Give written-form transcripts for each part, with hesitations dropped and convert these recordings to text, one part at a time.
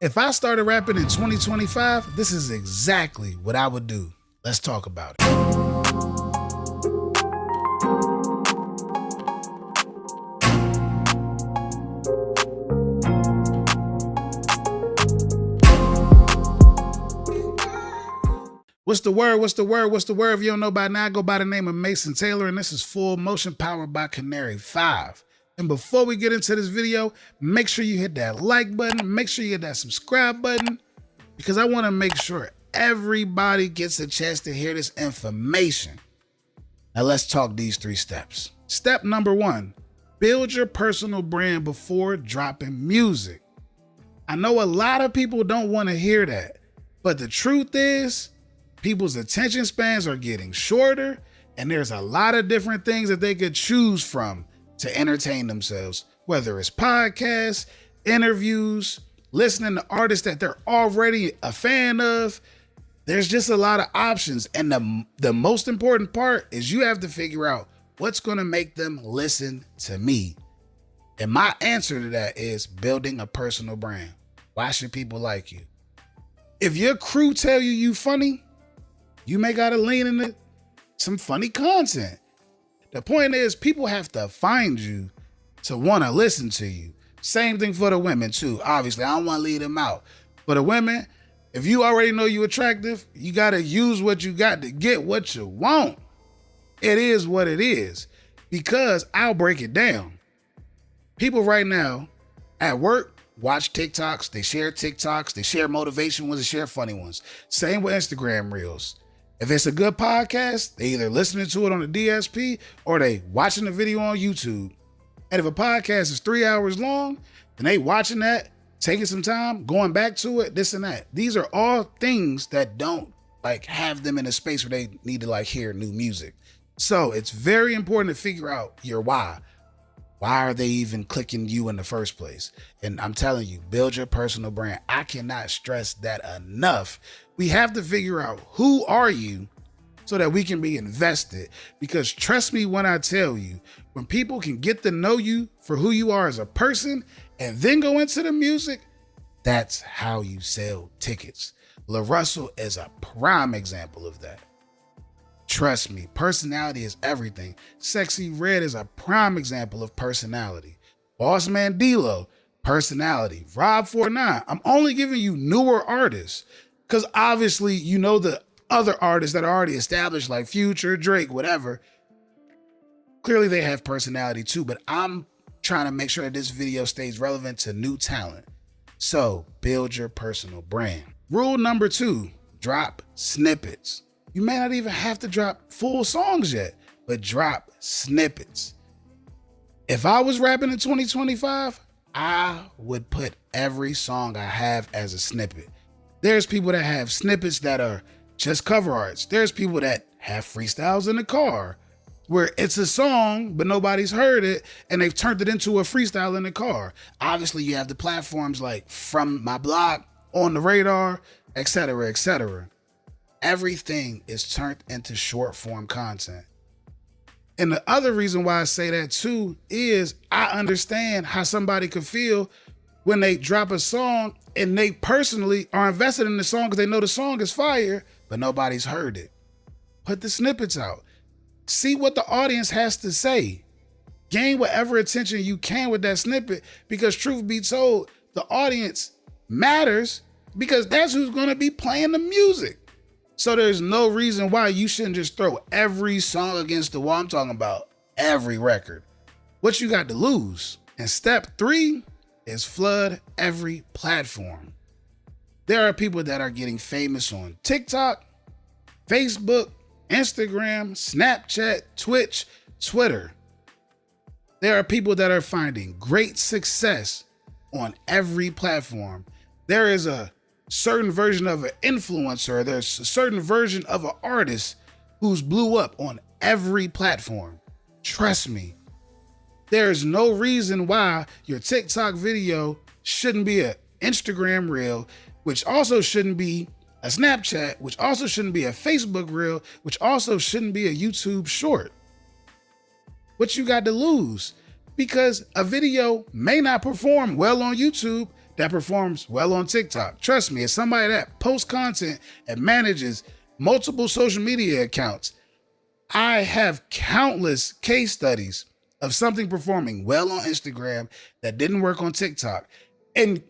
If I started rapping in 2025, this is exactly what I would do. Let's talk about it. What's the word? What's the word? What's the word? If you don't know by now, I go by the name of Mason Taylor, and this is Full Motion powered by Canary 5. And before we get into this video, make sure you hit that like button. Make sure you hit that subscribe button, because I want to make sure everybody gets a chance to hear this information. Now let's talk these 3 steps. Step number 1, build your personal brand before dropping music. I know a lot of people don't want to hear that, but the truth is, people's attention spans are getting shorter, and there's a lot of different things that they could choose from to entertain themselves, whether it's podcasts, interviews, listening to artists that they're already a fan of. There's just a lot of options, and the most important part is you have to figure out what's going to make them listen to me. And my answer to that is building a personal brand. Why should people like you? If your crew tell you funny, you may gotta lean into some funny content. The point is, people have to find you to want to listen to you. Same thing for the women too. Obviously, I don't want to leave them out. For the women, if you already know you attractive, you gotta use what you got to get what you want. It is what it is. Because I'll break it down. People right now at work watch TikToks, they share TikToks, they share motivation ones, they share funny ones. Same with Instagram Reels. If it's a good podcast, they either listening to it on the DSP or they watching the video on YouTube. And if a podcast is 3 hours long, then they watching that, taking some time, going back to it, this and that. These are all things that don't have them in a space where they need to hear new music. So it's very important to figure out your why. Why are they even clicking you in the first place? And I'm telling you, build your personal brand. I cannot stress that enough. We have to figure out who are you so that we can be invested. Because trust me when I tell you, when people can get to know you for who you are as a person and then go into the music, that's how you sell tickets. La Russell is a prime example of that. Trust me, personality is everything. Sexy Red is a prime example of personality. Boss Man D-Lo, personality. Rob 49. I'm only giving you newer artists because obviously you know the other artists that are already established like Future, Drake, whatever. Clearly they have personality too, but I'm trying to make sure that this video stays relevant to new talent. So build your personal brand. Rule number 2, drop snippets. You may not even have to drop full songs yet, but drop snippets. If I was rapping in 2025, I would put every song I have as a snippet. There's people that have snippets that are just cover arts. There's people that have freestyles in the car where it's a song, but nobody's heard it, and they've turned it into a freestyle in the car. Obviously, you have the platforms like From My Block, On the Radar, etc., etc. Everything is turned into short form content. And the other reason why I say that too is I understand how somebody could feel when they drop a song and they personally are invested in the song because they know the song is fire, but nobody's heard it. Put the snippets out. See what the audience has to say. Gain whatever attention you can with that snippet, because truth be told, the audience matters because that's who's going to be playing the music. So there's no reason why you shouldn't just throw every song against the wall. I'm talking about every record. What you got to lose? And step 3 is flood every platform. There are people that are getting famous on TikTok, Facebook, Instagram, Snapchat, Twitch, Twitter. There are people that are finding great success on every platform. There is a certain version of an influencer, there's a certain version of an artist who's blew up on every platform. Trust me, there's no reason why your TikTok video shouldn't be an Instagram reel, which also shouldn't be a Snapchat, which also shouldn't be a Facebook reel, which also shouldn't be a YouTube short. What you got to lose? Because a video may not perform well on YouTube, that performs well on TikTok. Trust me, as somebody that posts content and manages multiple social media accounts, I have countless case studies of something performing well on Instagram that didn't work on TikTok. And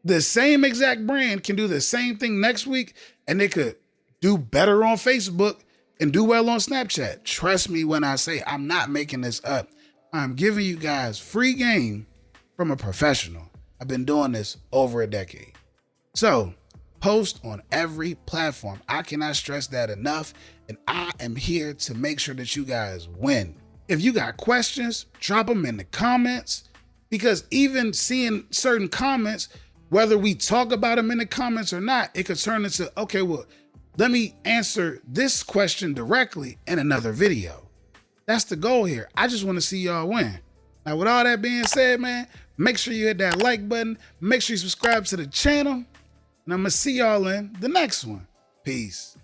the same exact brand can do the same thing next week and they could do better on Facebook and do well on Snapchat. Trust me when I say I'm not making this up. I'm giving you guys free game from a professional. I've been doing this over a decade. So post on every platform. I cannot stress that enough. And I am here to make sure that you guys win. If you got questions, drop them in the comments, because even seeing certain comments, whether we talk about them in the comments or not, it could turn into, okay, well, let me answer this question directly in another video. That's the goal here. I just want to see y'all win. Now, with all that being said, man, make sure you hit that like button. Make sure you subscribe to the channel. And I'm going to see y'all in the next one. Peace.